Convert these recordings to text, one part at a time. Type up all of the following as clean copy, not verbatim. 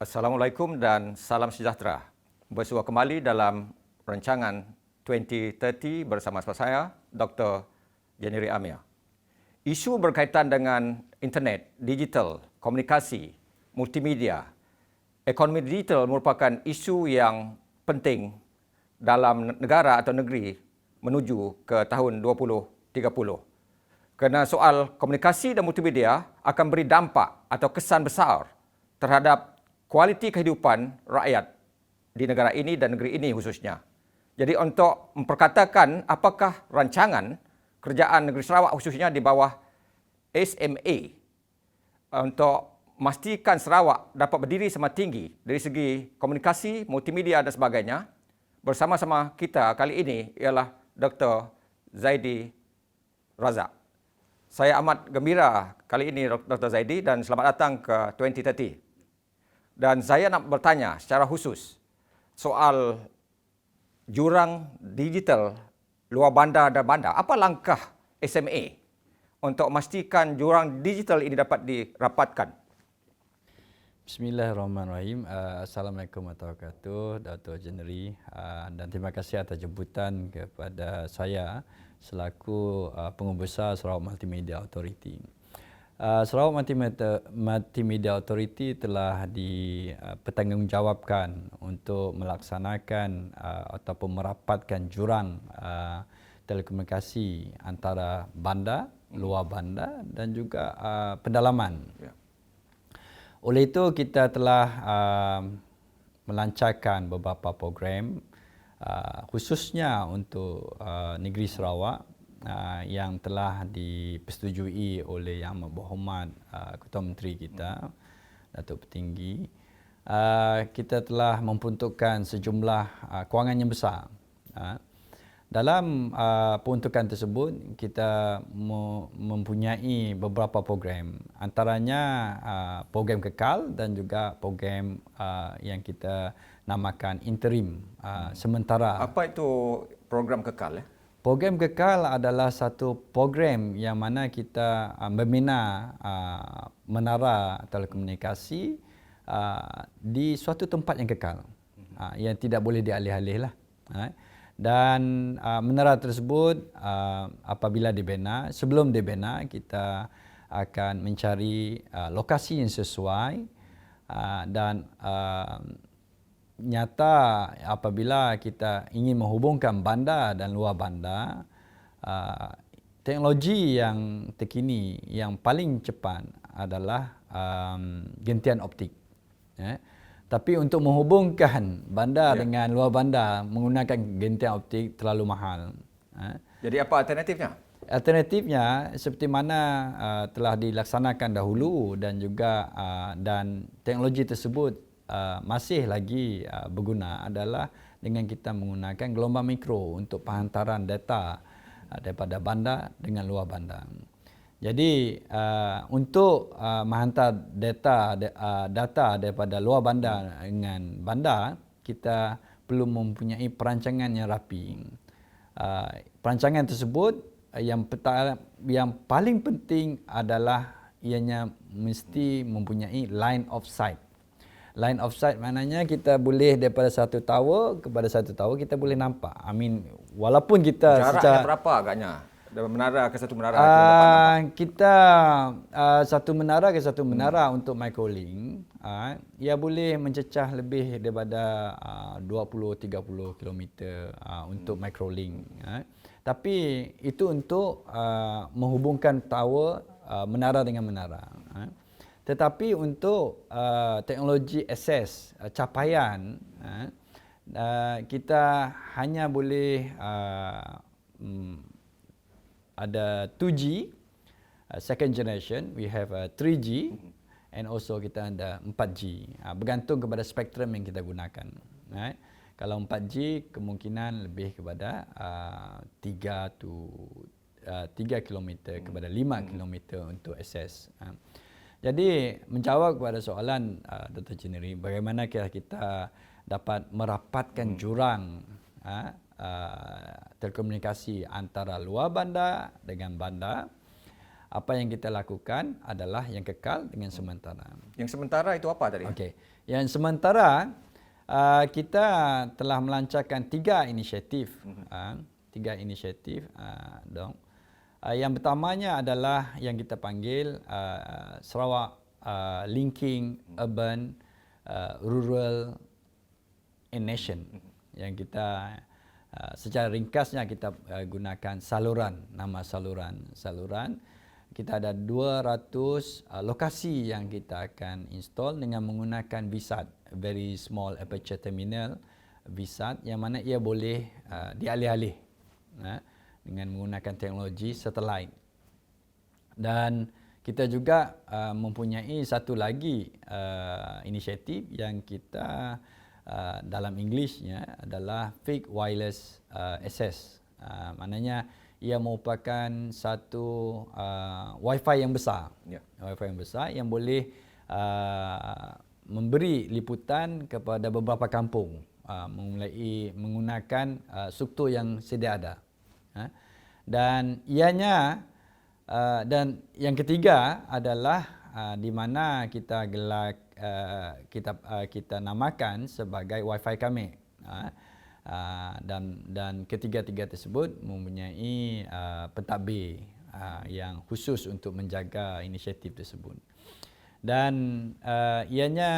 Assalamualaikum dan salam sejahtera. Bersua kembali dalam rancangan 2030 bersama saya, Dr. Jennery Amir. Isu berkaitan dengan internet, digital, komunikasi, multimedia, ekonomi digital merupakan isu yang penting dalam negara atau negeri menuju ke tahun 2030. Kerana soal komunikasi dan multimedia akan beri dampak atau kesan besar terhadap kualiti kehidupan rakyat di negara ini dan negeri ini khususnya. Jadi untuk memperkatakan apakah rancangan kerajaan negeri Sarawak khususnya di bawah SMA untuk memastikan Sarawak dapat berdiri sama tinggi dari segi komunikasi, multimedia dan sebagainya, bersama-sama kita kali ini ialah Dr. Zaidi Razak. Saya amat gembira kali ini Dr. Zaidi dan selamat datang ke 2030. Dan saya nak bertanya secara khusus soal jurang digital luar bandar dan bandar. Apa langkah SMA untuk memastikan jurang digital ini dapat dirapatkan? Bismillahirrahmanirrahim. Assalamualaikum warahmatullahi wabarakatuh, Dr. Jennery, dan terima kasih atas jemputan kepada saya selaku Pengurusi Besar Sarawak Multimedia Authority. Sarawak Multimedia Authority telah dipertanggungjawabkan untuk melaksanakan ataupun merapatkan jurang telekomunikasi antara bandar, luar bandar dan juga pedalaman. Ya. Oleh itu kita telah melancarkan beberapa program khususnya untuk negeri Sarawak yang telah dipersetujui oleh Yang Berhormat Ketua Menteri kita, Datuk Petinggi. Kita telah memperuntukkan sejumlah kewangan yang besar. Dalam peruntukan tersebut, kita mempunyai beberapa program. Antaranya program kekal dan juga program yang kita namakan interim, sementara. Apa itu program kekal? Program kekal adalah satu program yang mana kita membina menara telekomunikasi di suatu tempat yang kekal, yang tidak boleh dialih-alih lah. Dan menara tersebut apabila dibina, sebelum dibina kita akan mencari lokasi yang sesuai dan nyata apabila kita ingin menghubungkan bandar dan luar bandar, teknologi yang terkini yang paling cepat adalah gentian optik. Tapi untuk menghubungkan bandar dengan luar bandar menggunakan gentian optik terlalu mahal. Jadi apa alternatifnya? Alternatifnya seperti mana telah dilaksanakan dahulu dan juga dan teknologi tersebut masih lagi berguna adalah dengan kita menggunakan gelombang mikro untuk penghantaran data daripada bandar dengan luar bandar. Jadi untuk menghantar data daripada luar bandar dengan bandar, kita perlu mempunyai perancangan yang rapi. Perancangan tersebut yang paling penting adalah ianya mesti mempunyai line of sight. Line of sight maknanya kita boleh daripada satu tower kepada satu tower kita boleh nampak. Walaupun kita jaraknya berapa agaknya? Dari menara ke satu menara kita satu menara ke satu menara untuk microlink, ia boleh mencecah lebih daripada 20-30 km untuk microlink. Tapi itu untuk menghubungkan tower menara dengan menara. Tetapi untuk teknologi akses capaian, kita hanya boleh ada 2G, second generation, we have 3G, and also kita ada 4G. Bergantung kepada spektrum yang kita gunakan. Kalau 4G kemungkinan lebih kepada 3 km kepada 5 km untuk akses. Jadi menjawab kepada soalan Dr. Jennery, bagaimana kita dapat merapatkan jurang telekomunikasi antara luar bandar dengan bandar. apa yang kita lakukan adalah yang kekal dengan sementara. Yang sementara itu apa tadi? Okey. Yang sementara kita telah melancarkan 3 inisiatif. 3 inisiatif dong. Yang pertamanya adalah yang kita panggil Sarawak Linking Urban Rural and Nation, yang kita secara ringkasnya kita gunakan saluran, nama saluran. Kita ada 200 lokasi yang kita akan install dengan menggunakan VSAT, Very Small Aperture Terminal VSAT, yang mana ia boleh dialih-alih dengan menggunakan teknologi satelit. Dan kita juga mempunyai satu lagi inisiatif yang kita dalam Englishnya adalah Fixed Wireless Access. Maknanya ia merupakan satu Wi-Fi yang besar. Wi-Fi yang besar yang boleh memberi liputan kepada beberapa kampung mulai menggunakan struktur yang sedia ada. Dan ianya dan yang ketiga adalah di mana kita kita namakan sebagai Wi-Fi kami. Dan ketiga-tiga tersebut mempunyai pentadbir yang khusus untuk menjaga inisiatif tersebut. Dan ianya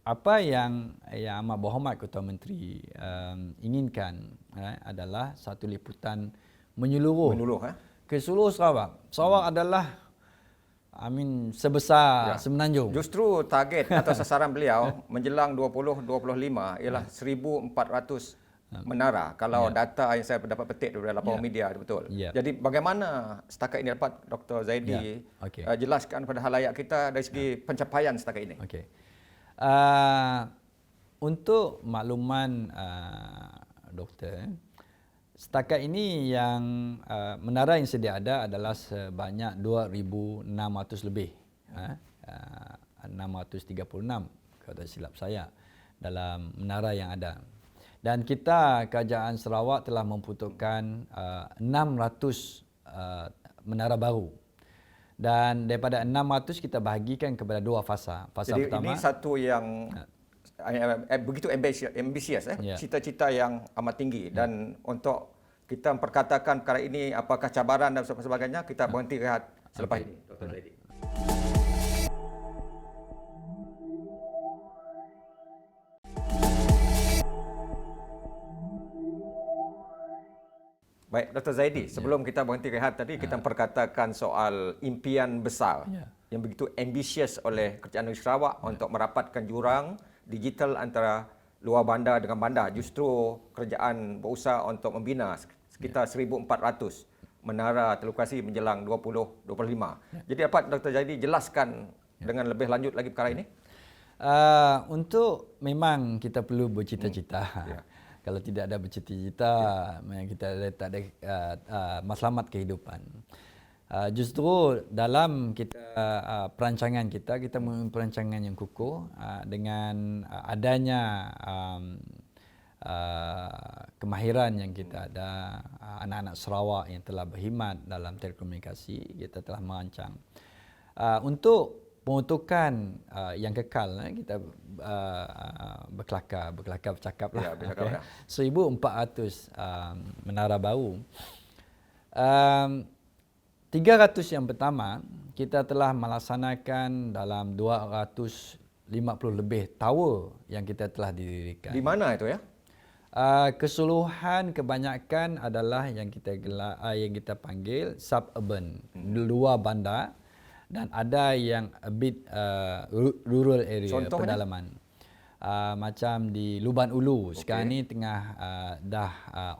apa yang Amat Berhormat Ketua Menteri inginkan adalah satu liputan menyeluruh ke seluruh Sarawak. Sarawak adalah sebesar Semenanjung. Justru target atau sasaran beliau menjelang 2025 ialah 1,400 menara. Kalau data yang saya dapat petik daripada laporan media betul. Jadi bagaimana setakat ini dapat Dr. Zaidi jelaskan pada halayak kita dari segi pencapaian setakat ini? Untuk makluman Doktor, setakat ini yang menara yang sedia ada adalah sebanyak 2,600 lebih. 636 kalau tak silap saya dalam menara yang ada. Dan kita Kerajaan Sarawak telah membutuhkan 600 menara baru. Dan daripada 600 kita bahagikan kepada 2 fasa. Fasa jadi pertama, ini satu yang begitu ambisius, cita-cita yang amat tinggi. Dan untuk kita memperkatakan perkara ini apakah cabaran dan sebagainya, kita berhenti rehat selepas ini, Dr. Zaidi. Baik, Dr. Zaidi, sebelum kita berhenti rehat tadi, kita memperkatakan soal impian besar yang begitu ambisius oleh Kerajaan Negeri Sarawak untuk merapatkan jurang digital antara luar bandar dengan bandar. Justru kerajaan berusaha untuk membina sekitar 1,400 menara telokasi menjelang 2025. Jadi dapat Dr. Zaidi jelaskan dengan lebih lanjut lagi perkara ini? Untuk memang kita perlu bercita-cita. Kalau tidak ada bercita-cita, kita tak ada matlamat kehidupan. Justru dalam perancangan kita mempunyai perancangan yang kukuh dengan adanya kemahiran yang kita ada, anak-anak Sarawak yang telah berkhidmat dalam telekomunikasi, kita telah merancang untuk peruntukan yang kekal. Kita berkelakar bercakap lah. 1,400 menara baru. 300 yang pertama kita telah melaksanakan dalam 250 lebih tower yang kita telah didirikan. Di mana itu ya? Keseluruhan kebanyakan adalah yang kita panggil suburban, luar bandar, dan ada yang a bit rural area, contohnya? Pedalaman. Macam di Luban Ulu sekarang ni tengah dah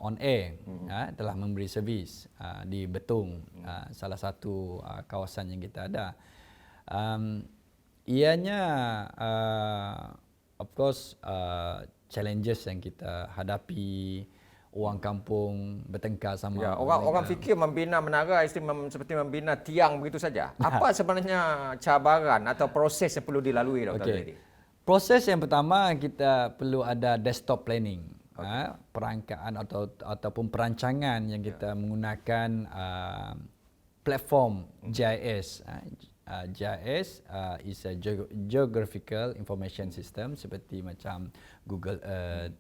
on air, telah memberi servis di Betung, salah satu kawasan yang kita ada. Ianya of course challenges yang kita hadapi. Orang kampung bertengkar sama orang fikir membina menara seperti membina tiang begitu saja. Apa sebenarnya cabaran atau proses yang perlu dilalui, Dr. Zaidi? Proses yang pertama, kita perlu ada desktop planning, perangkaan ataupun perancangan yang kita menggunakan platform GIS. GIS is a Geographical Information System seperti macam Google Earth,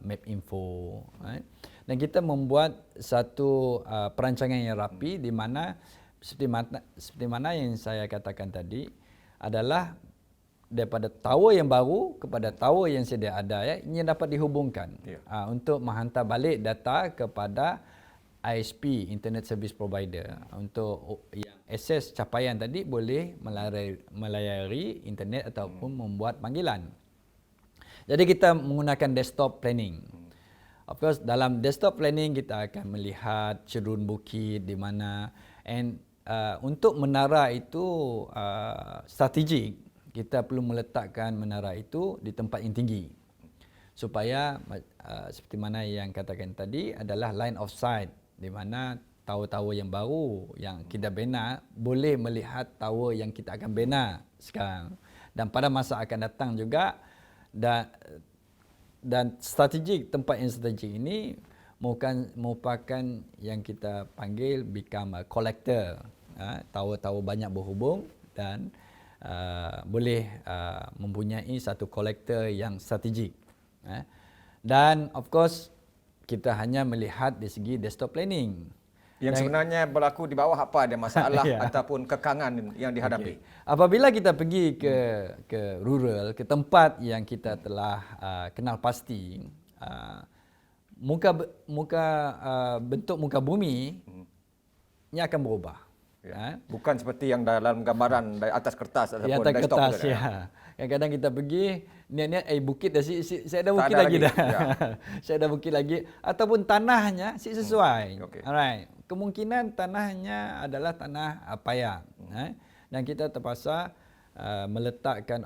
Map Info. Dan kita membuat satu perancangan yang rapi di mana seperti mana yang saya katakan tadi adalah daripada tower yang baru kepada tower yang sedia ada, ini dapat dihubungkan untuk menghantar balik data kepada ISP, Internet Service Provider, untuk yang akses capaian tadi boleh melayari internet ataupun membuat panggilan. Jadi kita menggunakan desktop planning. Of course dalam desktop planning kita akan melihat cerun bukit di mana, and untuk menara itu strategik, kita perlu meletakkan menara itu di tempat yang tinggi supaya seperti mana yang katakan tadi adalah line of sight, di mana tower-tower yang baru yang kita bina boleh melihat tower yang kita akan bina sekarang dan pada masa akan datang juga. Dan strategik, tempat yang strategik ini merupakan yang kita panggil become a collector. Tower-tower banyak berhubung dan boleh mempunyai satu kolektor yang strategik. Dan of course kita hanya melihat di segi desktop planning. Yang sebenarnya berlaku di bawah apa ada masalah ataupun kekangan yang dihadapi. Apabila kita pergi ke rural, ke tempat yang kita telah kenal pasti, bentuk muka bumi ini akan berubah. Bukan seperti yang dalam gambaran dari atas kertas ataupun atas desktop. Kertas, kadang-kadang kita pergi niat-niat bukit dah, saya ada bukit lagi dah. Saya ada bukit lagi ataupun tanahnya sesuai. Alright. Kemungkinan tanahnya adalah tanah payak. Dan kita terpaksa meletakkan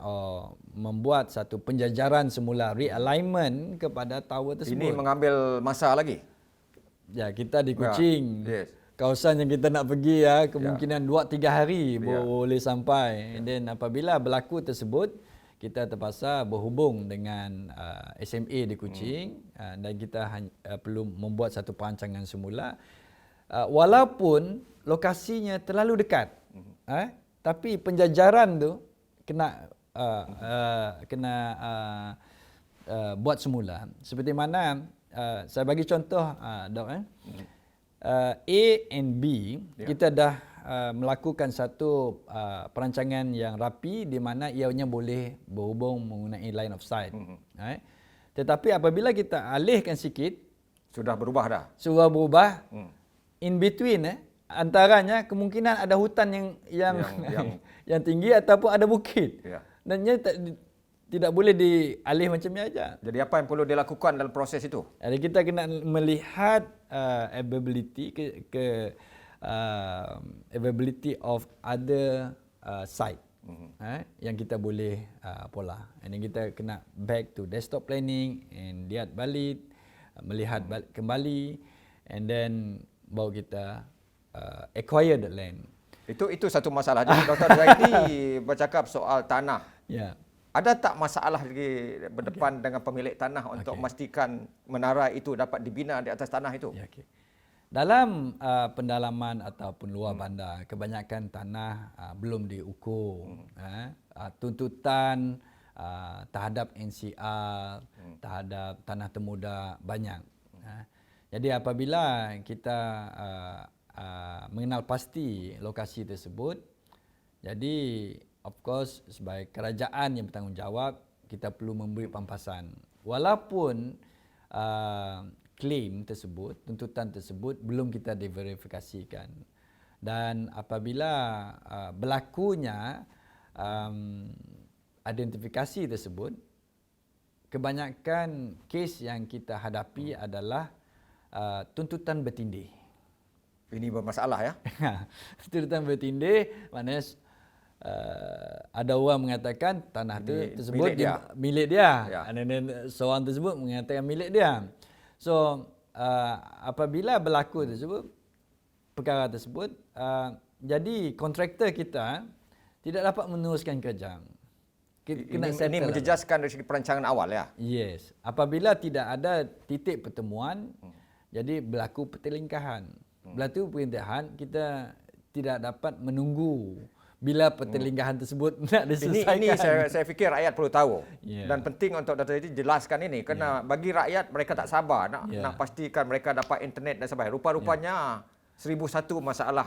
membuat satu penjajaran semula, realignment kepada tower tersebut. Ini mengambil masa lagi. Ya, kita di Kuching. Kawasan yang kita nak pergi kemungkinan 2-3 hari boleh sampai. Dan apabila berlaku tersebut, kita terpaksa berhubung dengan SMA di Kuching dan kita perlu membuat satu perancangan semula. Walaupun lokasinya terlalu dekat, tapi penjajaran tu kena buat semula. Seperti mana saya bagi contoh, Dok. A and B, kita dah melakukan satu perancangan yang rapi di mana ianya boleh berhubung menggunakan line of sight. Tetapi apabila kita alihkan sikit, sudah berubah dah. Sudah berubah. In between, antaranya kemungkinan ada hutan yang tinggi ataupun ada bukit. Dan ia tidak boleh dialih macam ni aja. Jadi apa yang perlu dilakukan dalam proses itu? Jadi kita kena melihat availability availability of other site yang kita boleh pola. And kita kena back to desktop planning and lihat balik, melihat balik kembali, and then baru kita acquire the land. Itu satu masalah. Jadi Dr. Zaidi bercakap soal tanah. Ada tak masalah lagi berdepan dengan pemilik tanah untuk memastikan menara itu dapat dibina di atas tanah itu? Dalam pendalaman ataupun luar bandar, kebanyakan tanah belum diukur. Tuntutan terhadap NCR, terhadap tanah termuda banyak. Jadi apabila kita mengenal pasti lokasi tersebut, jadi of course sebagai kerajaan yang bertanggungjawab, kita perlu memberi pampasan. Walaupun klaim tersebut, tuntutan tersebut belum kita diverifikasikan. Dan apabila berlakunya identifikasi tersebut, kebanyakan kes yang kita hadapi adalah tuntutan bertindih. Ini bermasalah ya? Tuntutan bertindih maknanya ada orang mengatakan tanah tersebut milik dia. Dan seorang tersebut mengatakan milik dia. So apabila berlaku tersebut, perkara tersebut, jadi kontraktor kita tidak dapat meneruskan kerja. Ini menjejaskan dari segi perancangan awal ya? Yes. Apabila tidak ada titik pertemuan, jadi berlaku pertelingkahan. Berlaku pertelingkahan, kita tidak dapat menunggu bila pertelingkahan tersebut nak diselesaikan. Ini saya fikir rakyat perlu tahu. Ya. Dan penting untuk Dr. Zaidi jelaskan ini kerana bagi rakyat mereka tak sabar nak pastikan mereka dapat internet dan sebagainya. Rupa-rupanya 1001 masalah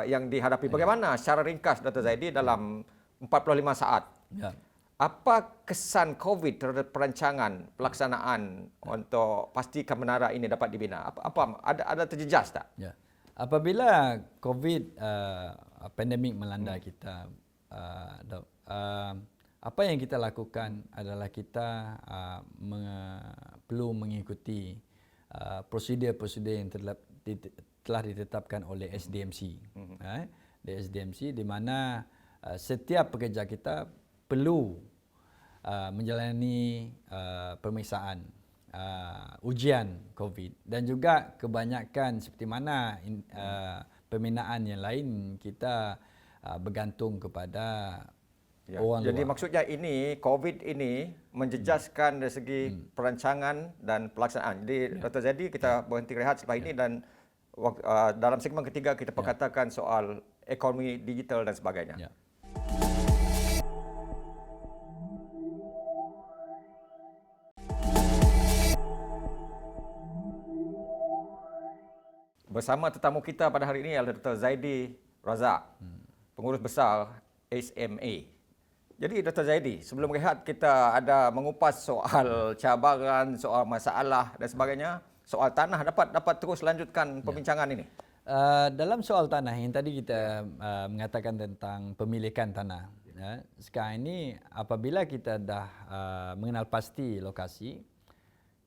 yang dihadapi. Bagaimana secara ringkas Dr. Zaidi dalam 45 saat? Ya. Apa kesan COVID terhadap perancangan pelaksanaan untuk pastikan menara ini dapat dibina? Ada terjejas tak? Ya. Apabila COVID pandemik melanda kita, Dok, apa yang kita lakukan adalah kita perlu mengikuti prosedur-prosedur yang telah ditetapkan oleh SDMC. Di SDMC di mana setiap pekerja kita perlu menjalani pemeriksaan ujian COVID dan juga kebanyakan seperti mana pembinaan yang lain kita bergantung kepada orang Jadi luar. maksudnya ini COVID ini menjejaskan dari segi perancangan dan pelaksanaan. Jadi Dr. Zaidi kita berhenti rehat selepas ini dan dalam segmen ketiga kita perkatakan soal ekonomi digital dan sebagainya. Ya. Bersama tetamu kita pada hari ini adalah Dr. Zaidi Razak, pengurus besar SMA. Jadi Dr. Zaidi, sebelum rehat kita ada mengupas soal cabaran, soal masalah dan sebagainya. Soal tanah dapat terus lanjutkan perbincangan ini. Dalam soal tanah yang tadi kita mengatakan tentang pemilikan tanah. Ya, sekarang ini apabila kita dah mengenal pasti lokasi,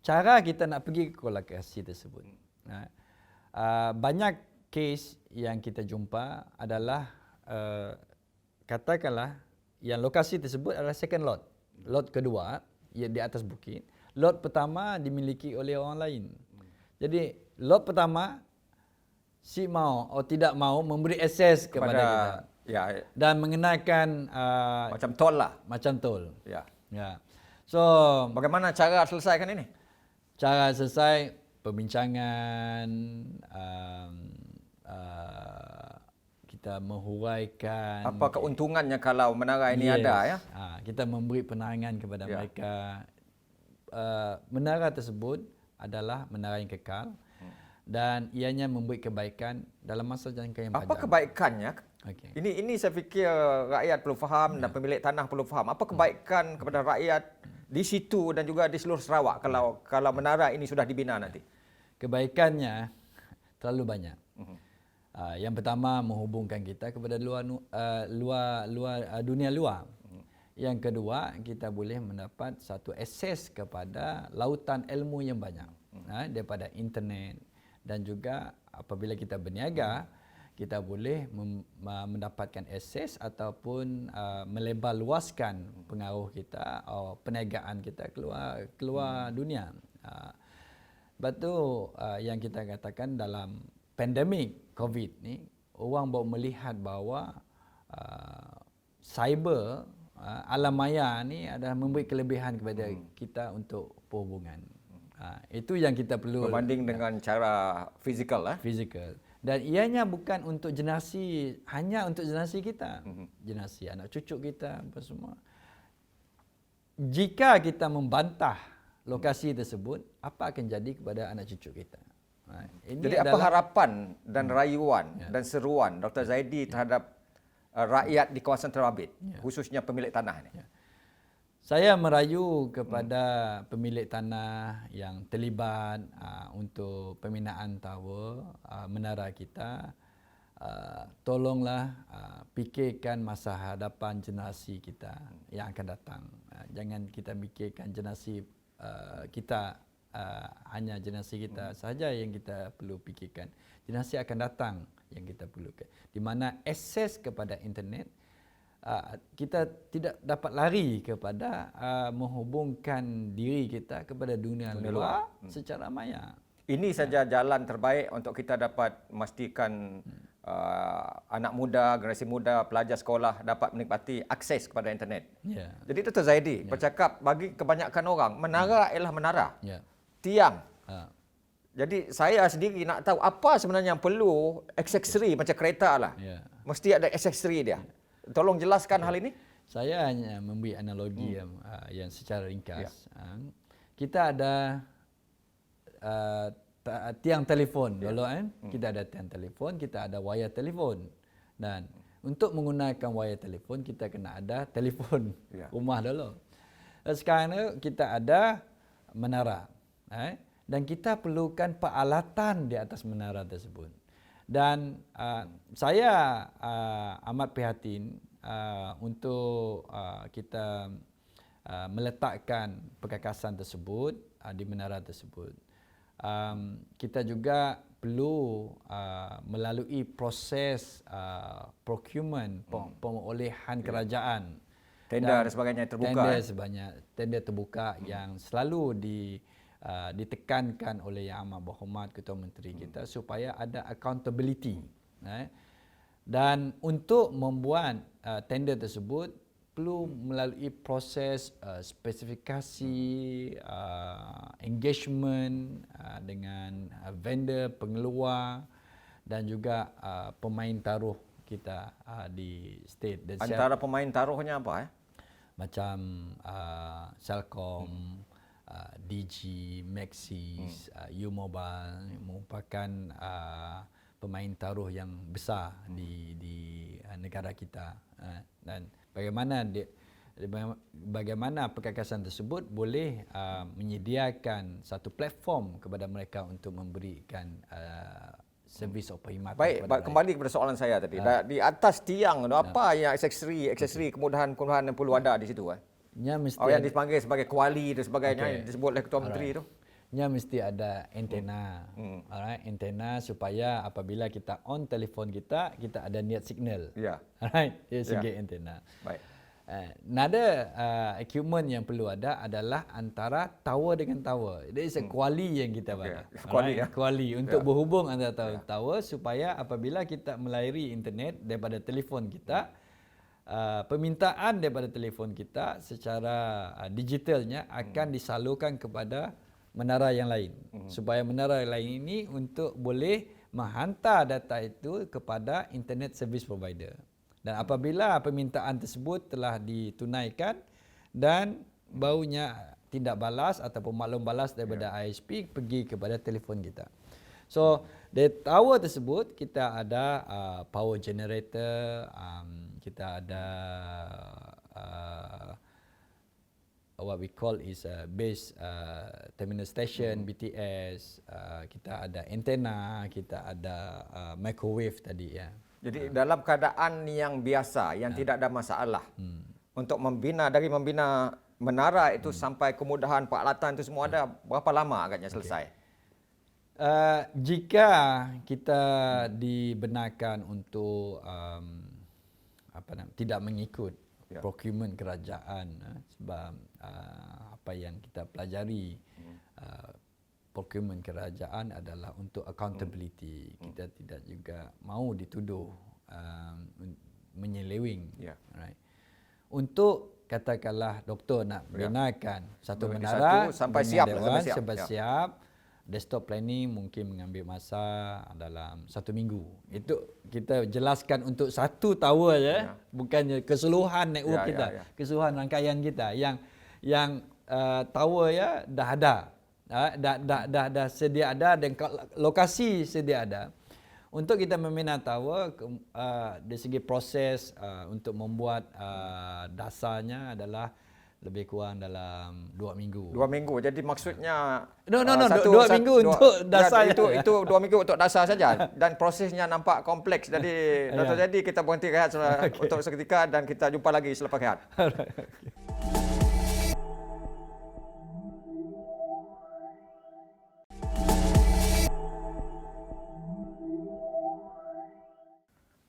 cara kita nak pergi ke lokasi tersebut. Banyak kes yang kita jumpa adalah katakanlah yang lokasi tersebut adalah second lot. Lot kedua ia di atas bukit. Lot pertama dimiliki oleh orang lain. Jadi lot pertama si mau atau tidak mau memberi akses kepada kita. Ya, Dan mengenakan macam tol lah. macam tol. Ya. Ya. So Bagaimana cara selesaikan ini? cara selesai perbincangan, kita menghuraikan. Apa keuntungannya kalau menara ini ada ya? Kita memberi penerangan kepada mereka. Menara tersebut adalah menara yang kekal dan ianya memberi kebaikan dalam masa jangka yang panjang. Apa kebaikannya? Okay. Ini saya fikir rakyat perlu faham dan pemilik tanah perlu faham. Apa kebaikan kepada rakyat di situ dan juga di seluruh Sarawak kalau menara ini sudah dibina nanti? Kebaikannya terlalu banyak. Yang pertama menghubungkan kita kepada dunia luar. Yang kedua, kita boleh mendapat satu akses kepada lautan ilmu yang banyak daripada internet, dan juga apabila kita berniaga, kita boleh mendapatkan akses ataupun melebar luaskan pengaruh kita atau perniagaan kita keluar dunia. Sebab tu yang kita katakan dalam pandemik COVID ni, orang baru melihat bahawa cyber, alam maya ni adalah memberi kelebihan kepada kita untuk perhubungan. Itu yang kita perlu Berbanding dengan cara fizikal. Fizikal. Dan ianya bukan untuk generasi, hanya untuk generasi kita. Generasi anak cucu kita apa semua. Jika kita membantah lokasi tersebut, apa akan jadi kepada anak cucu kita? Ini Jadi apa harapan dan rayuan dan seruan Dr. Zaidi terhadap rakyat di kawasan Terabit, khususnya pemilik tanah ini? Saya merayu kepada pemilik tanah yang terlibat untuk pembinaan tower menara kita, tolonglah fikirkan masa hadapan generasi kita yang akan datang. Jangan kita fikirkan generasi kita, hanya generasi kita sahaja yang kita perlu fikirkan. Generasi akan datang yang kita perlukan. Di mana akses kepada internet, kita tidak dapat lari kepada menghubungkan diri kita kepada dunia luar secara maya. Ini saja jalan terbaik untuk kita dapat memastikan anak muda, generasi muda, pelajar sekolah dapat menikmati akses kepada internet. Jadi Dr. Zaidi bercakap bagi kebanyakan orang, menara ialah menara. Tiang Jadi saya sendiri nak tahu apa sebenarnya yang perlu aksesori macam kereta lah. Ya. Mesti ada aksesori dia. Tolong jelaskan hal ini. Saya hanya memberi analogi yang secara ringkas. Kita ada tiang telefon dulu kan. Kita ada tiang telefon, kita ada wayar telefon. Dan untuk menggunakan wayar telefon kita kena ada telefon rumah dulu. Sekarang ni kita ada menara. Dan kita perlukan peralatan di atas menara tersebut. Dan saya amat prihatin untuk kita meletakkan perkakasan tersebut di menara tersebut. Kita juga perlu melalui proses procurement, pengolehan kerajaan. Tender dan sebagainya terbuka. Tender terbuka yang selalu ditekankan oleh Yang Amat Berhormat Ketua Menteri kita supaya ada accountability. Dan untuk membuat tender tersebut perlu melalui proses spesifikasi, engagement dengan vendor, pengeluar dan juga pemain taruh kita di state. Dan antara pemain taruhnya apa? Macam Celcom, Digi, Maxis, U-Mobile merupakan pemain taruh yang besar di negara kita. Dan bagaimana perkakasan tersebut boleh menyediakan satu platform kepada mereka untuk memberikan servis perkhidmatan. Baik, kembali kepada soalan saya tadi. Di atas tiang tu apa yang aksesori kemudahan-kemudahan yang perlu ada di situ? Yang dipanggil sebagai kuali dan sebagainya disebut oleh Ketua Menteri itu. Mesti ada antena. Alright, antena supaya apabila kita on telefon kita ada net signal. Alright, dari segi antena. Baik. Another equipment yang perlu ada adalah antara tower dengan tower. There is a kuali yang kita ada. Kuali untuk berhubung antara tower supaya apabila kita melayari internet daripada telefon kita, permintaan daripada telefon kita secara digitalnya akan disalurkan kepada menara yang lain. Supaya menara yang lain ini untuk boleh menghantar data itu kepada internet service provider. Dan apabila permintaan tersebut telah ditunaikan dan barunya tindak balas ataupun maklum balas daripada ISP pergi kepada telefon kita. So, di tower tersebut kita ada power generator, kita ada what we call is base terminal station, BTS, kita ada antena, kita ada microwave tadi ya. Jadi dalam keadaan yang biasa, yang tidak ada masalah, untuk membina menara itu sampai kemudahan peralatan itu semua ada, berapa lama agaknya selesai? Jika kita dibenarkan untuk tidak mengikut procurement kerajaan, sebab apa yang kita pelajari procurement kerajaan adalah untuk accountability. Kita tidak juga mau dituduh menyeleweng. Right. Untuk katakanlah doktor nak benarkan satu menara sampai siap. Desktop planning mungkin mengambil masa dalam 1 minggu. Itu kita jelaskan untuk satu tower je, bukannya keseluruhan network kita, keseluruhan rangkaian kita yang tower ya dah ada. Dah sedia ada dan lokasi sedia ada. Untuk kita membina tower dari segi proses untuk membuat dasarnya adalah lebih kurang dalam 2 minggu. 2 minggu. Jadi maksudnya 2 minggu untuk dasar itu 2 minggu untuk dasar saja dan prosesnya nampak kompleks. Jadi Dr. Zaidi, kita berhenti rehat untuk seketika dan kita jumpa lagi selepas rehat.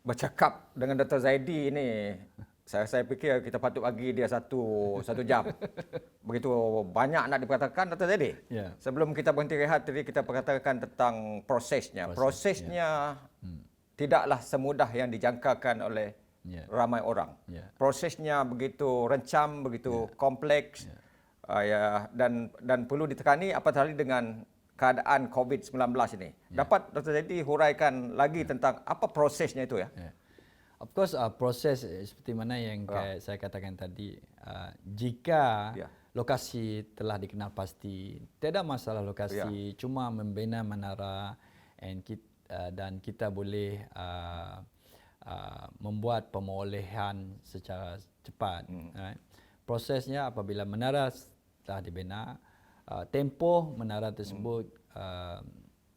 Bercakap dengan Dr. Zaidi ini, saya fikir kita patut bagi dia satu jam. Begitu banyak nak diperkatakan Dr. Zaidi. Sebelum kita berhenti rehat tadi kita perkatakan tentang prosesnya. Prosesnya tidaklah semudah yang dijangkakan oleh ramai orang. Prosesnya begitu rencam, begitu kompleks dan perlu ditekani apatah lagi dengan keadaan COVID-19 ini. Dapat Dr. Zaidi huraikan lagi tentang apa prosesnya itu ya? Of course, proses seperti mana yang saya katakan tadi, jika lokasi telah dikenal pasti, tidak masalah lokasi, cuma membina menara dan kita boleh membuat pemolehan secara cepat. Prosesnya apabila menara telah dibina, tempoh menara tersebut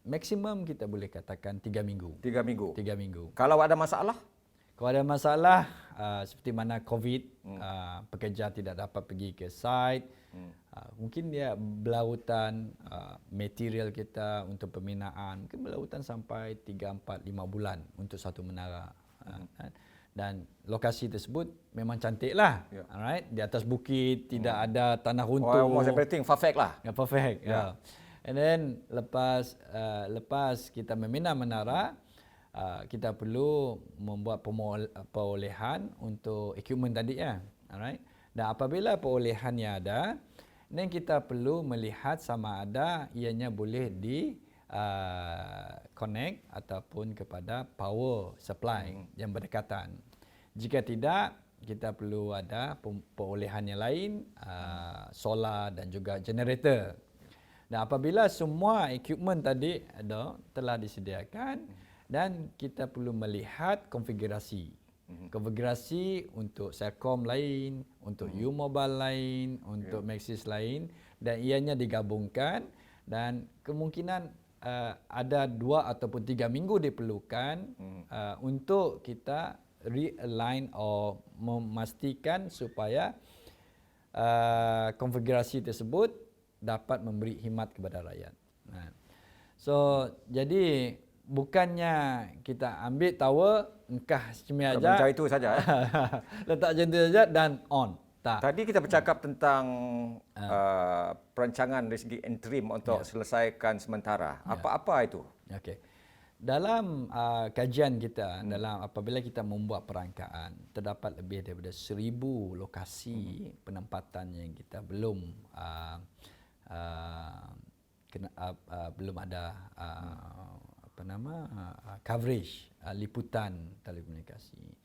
maksimum kita boleh katakan 3 minggu. 3 minggu. 3 minggu. Kalau ada masalah? Kalau ada masalah seperti mana COVID, pekerja tidak dapat pergi ke site, mungkin dia berlautan material kita untuk pembinaan, mungkin berlautan sampai 3, 4, 5 bulan untuk satu menara. Dan lokasi tersebut memang cantiklah. Alright, di atas bukit, tidak ada tanah runtuh. Almost everything perfect lah. Perfect. And then lepas kita membina menara, kita perlu membuat perolehan untuk equipment tadi ya. Alright. Dan apabila perolehannya ada, then kita perlu melihat sama ada ianya boleh di connect ataupun kepada power supply yang berdekatan. Jika tidak, kita perlu ada perolehan yang lain, solar dan juga generator. Dan apabila semua equipment tadi telah disediakan, dan kita perlu melihat konfigurasi. Konfigurasi untuk Celcom lain, untuk U-Mobile lain, untuk Maxis lain, dan ianya digabungkan, dan kemungkinan ada 2 ataupun 3 minggu diperlukan untuk kita realign atau memastikan supaya konfigurasi tersebut dapat memberi khidmat kepada rakyat. So, jadi bukannya kita ambil tower, engkah semia aja. Macam itu saja. Letak macam itu saja dan on. Tak. Tadi kita bercakap tentang perancangan dari segi interim untuk selesaikan sementara. Apa itu? Okey. Dalam kajian kita, apabila kita membuat perangkaan, terdapat lebih daripada 1,000 lokasi penempatan yang kita belum ada coverage, liputan telekomunikasi.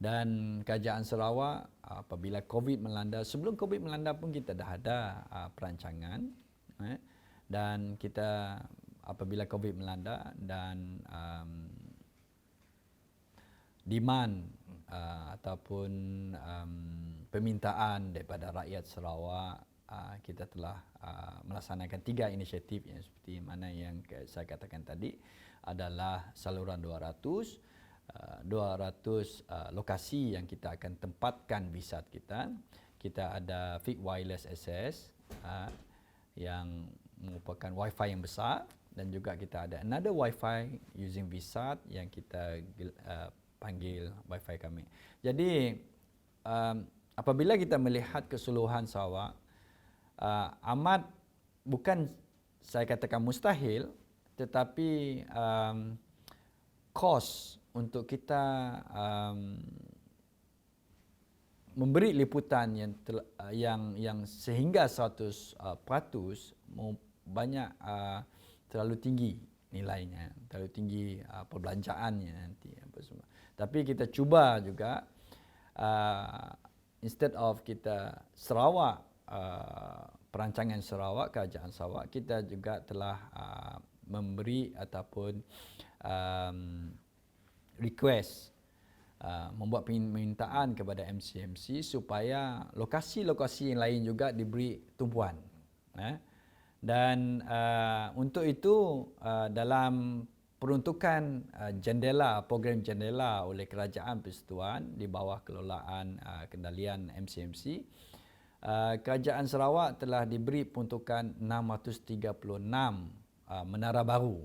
Dan Kerajaan Sarawak apabila COVID melanda, sebelum COVID melanda pun kita dah ada perancangan, dan kita apabila COVID melanda dan demand ataupun permintaan daripada rakyat Sarawak, kita telah melaksanakan 3 inisiatif yang seperti mana yang saya katakan tadi, adalah saluran 200 lokasi yang kita akan tempatkan VSAT kita. Kita ada fixed wireless access yang merupakan wifi yang besar, dan juga kita ada another wifi using VSAT yang kita panggil wifi kami. Jadi apabila kita melihat keseluruhan Sarawak, amat bukan saya katakan mustahil, tetapi kos untuk kita memberi liputan yang sehingga 100% banyak terlalu tinggi nilainya, terlalu tinggi perbelanjaannya nanti apa semua. Tapi kita cuba juga instead of kita Sarawak, perancangan Sarawak, Kerajaan Sarawak, kita juga telah memberi ataupun request membuat permintaan kepada MCMC supaya lokasi-lokasi yang lain juga diberi tumpuan. Dan untuk itu dalam peruntukan program jendela oleh Kerajaan Persekutuan di bawah kelolaan kendalian MCMC, Kerajaan Sarawak telah diberi peruntukan 636 menara baru.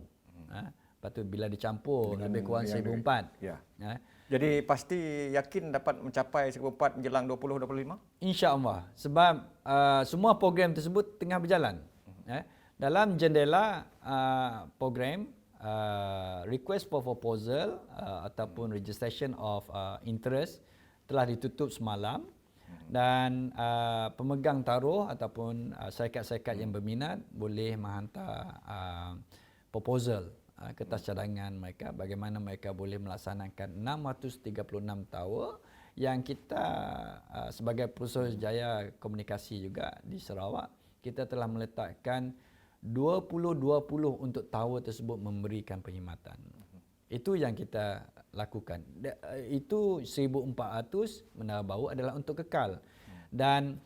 Lepas tu bila dicampur lebih kurang 1,004. Jadi pasti yakin dapat mencapai 1,004 menjelang 2025? InsyaAllah. Sebab semua program tersebut tengah berjalan. Dalam jendela program, request for proposal ataupun registration of interest telah ditutup semalam, Dan pemegang taruh ataupun syarikat-syarikat yang berminat boleh menghantar proposal, kertas cadangan mereka bagaimana mereka boleh melaksanakan 636 tower yang kita sebagai Putrajaya Komunikasi juga di Sarawak, kita telah meletakkan 20-20 untuk tower tersebut memberikan perkhidmatan. Itu yang kita lakukan. Itu 1,400 menara baru adalah untuk kekal. Dan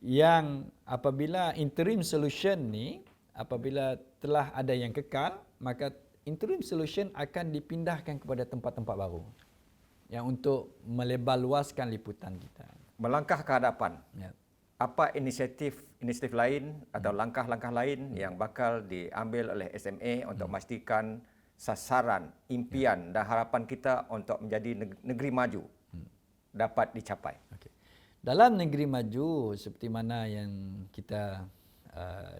yang apabila interim solution ni, apabila telah ada yang kekal, maka interim solution akan dipindahkan kepada tempat-tempat baru yang untuk melebar luaskan liputan kita. Melangkah ke hadapan, Ya. apa inisiatif lain atau langkah-langkah lain yang bakal diambil oleh SMA untuk memastikan sasaran, impian dan harapan kita untuk menjadi negeri maju dapat dicapai? Okay. Dalam negeri maju seperti mana yang kita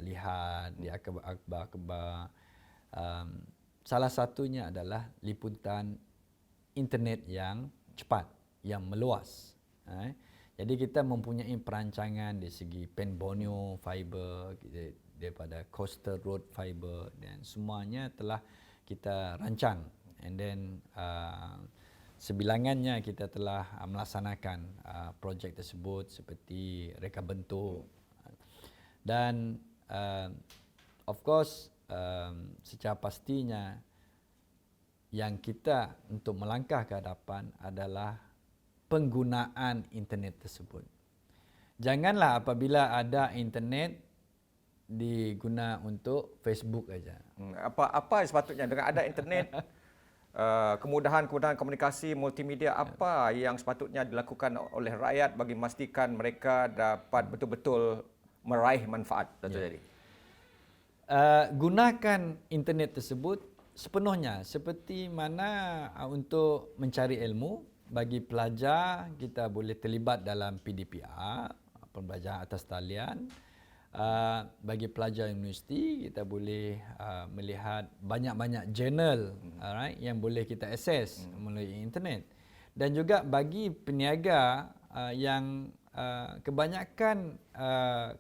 lihat di akhbar-akhbar, salah satunya adalah liputan internet yang cepat, yang meluas. Jadi kita mempunyai perancangan di segi Pen Borneo Fiber, daripada Coastal Road Fiber, dan semuanya telah kita rancang, and then sebilangannya kita telah melaksanakan projek tersebut seperti reka bentuk, dan of course secara pastinya yang kita untuk melangkah ke hadapan adalah penggunaan internet tersebut. Janganlah apabila ada internet diguna untuk Facebook aja. Apa sepatutnya dengan ada internet, kemudahan komunikasi multimedia, apa yang sepatutnya dilakukan oleh rakyat bagi memastikan mereka dapat betul-betul meraih manfaat, Dato' Jadi? Gunakan internet tersebut sepenuhnya seperti mana untuk mencari ilmu. Bagi pelajar, kita boleh terlibat dalam PDPR, pembelajaran atas talian. Bagi pelajar universiti, kita boleh melihat banyak-banyak jurnal, alright, yang boleh kita akses melalui internet. Dan juga bagi peniaga yang kebanyakan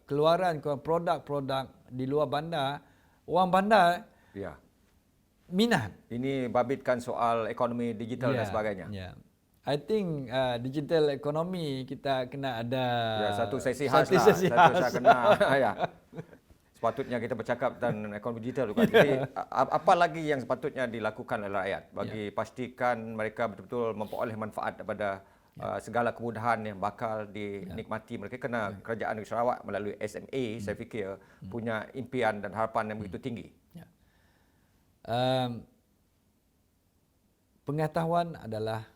keluaran produk-produk di luar bandar, orang bandar minat. Ini babitkan soal ekonomi digital dan sebagainya. I think digital ekonomi kita kena ada satu sesi khas lah. Saya kena sepatutnya kita bercakap tentang ekonomi digital juga. Jadi apa lagi yang sepatutnya dilakukan oleh rakyat bagi pastikan mereka betul-betul memperoleh manfaat daripada segala kemudahan yang bakal dinikmati mereka, kerana kerajaan negeri Sarawak melalui SMA saya fikir punya impian dan harapan yang begitu tinggi. Pengetahuan adalah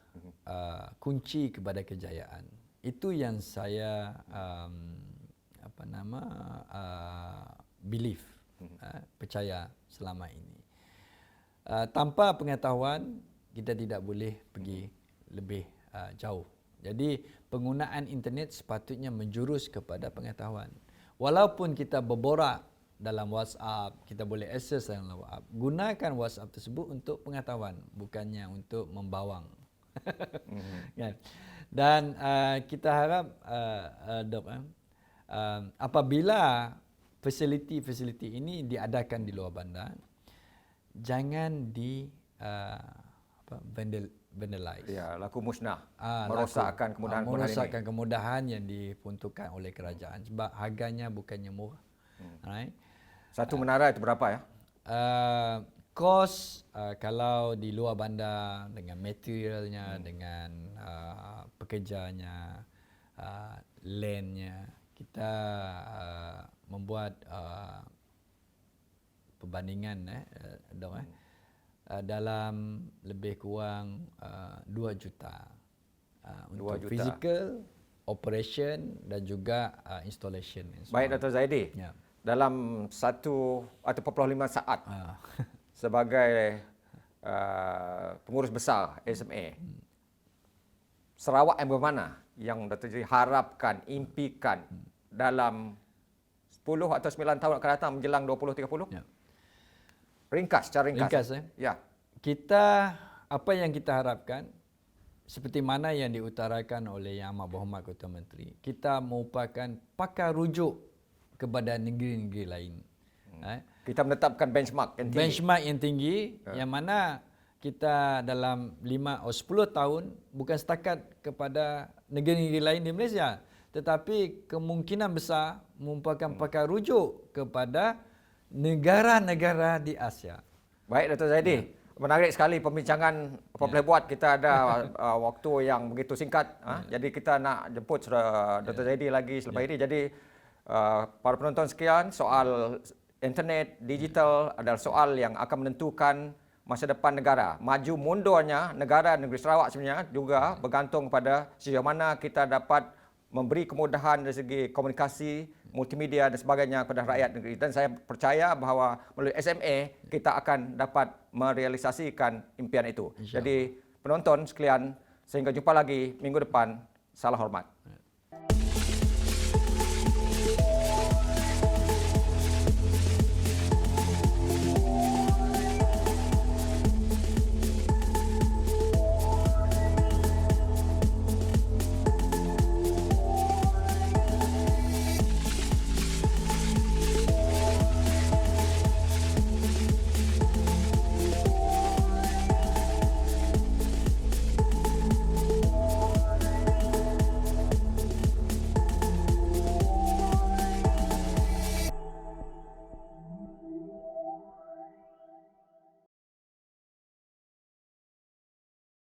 kunci kepada kejayaan. Itu yang saya believe, percaya selama ini. Tanpa pengetahuan kita tidak boleh pergi lebih jauh. Jadi penggunaan internet sepatutnya menjurus kepada pengetahuan. Walaupun kita berborak dalam WhatsApp, kita boleh akses dalam WhatsApp. Gunakan WhatsApp tersebut untuk pengetahuan, bukannya untuk membawang. Dan kita harap apabila fasiliti-fasiliti ini diadakan di luar bandar, jangan vandalize. Laku musnah, merosakkan kemudahan yang diperuntukkan oleh kerajaan, sebab harganya bukannya murah. Right? Satu menara itu berapa ya? Kos kalau di luar bandar dengan materialnya, dengan pekerjanya, landnya, kita membuat perbandingan dalam lebih kurang 2 juta untuk 2 juta. Physical, operation dan juga installation. Baik, Dr. Zaidi. Dalam 1.5 saat sebagai pengurus besar SMA, Sarawak yang bermana yang Dr. Zaidi harapkan, impikan dalam 10 atau 9 tahun akan datang menjelang 2030? Ringkas, secara ringkas. Kita, apa yang kita harapkan, seperti mana yang diutarakan oleh Yang Amat Berhormat Ketua Menteri, kita merupakan pakar rujuk kepada negeri-negeri lain. Kita menetapkan benchmark yang tinggi. Benchmark yang tinggi, yang mana kita dalam 5 atau 10 tahun bukan setakat kepada negeri-negeri lain di Malaysia, tetapi kemungkinan besar merupakan pakar rujuk kepada negara-negara di Asia. Baik, Dr. Zaidi. Menarik sekali perbincangan apa boleh buat. Kita ada waktu yang begitu singkat. Jadi kita nak jemput Dr. Zaidi lagi selepas ini. Jadi para penonton sekian, soal internet, digital adalah soal yang akan menentukan masa depan negara. Maju mundurnya negara negeri Sarawak sebenarnya juga bergantung pada sejauh mana kita dapat memberi kemudahan dari segi komunikasi, multimedia dan sebagainya kepada rakyat negeri. Dan saya percaya bahawa melalui SMA kita akan dapat merealisasikan impian itu. Jadi penonton sekalian, sehingga jumpa lagi minggu depan. Salam hormat.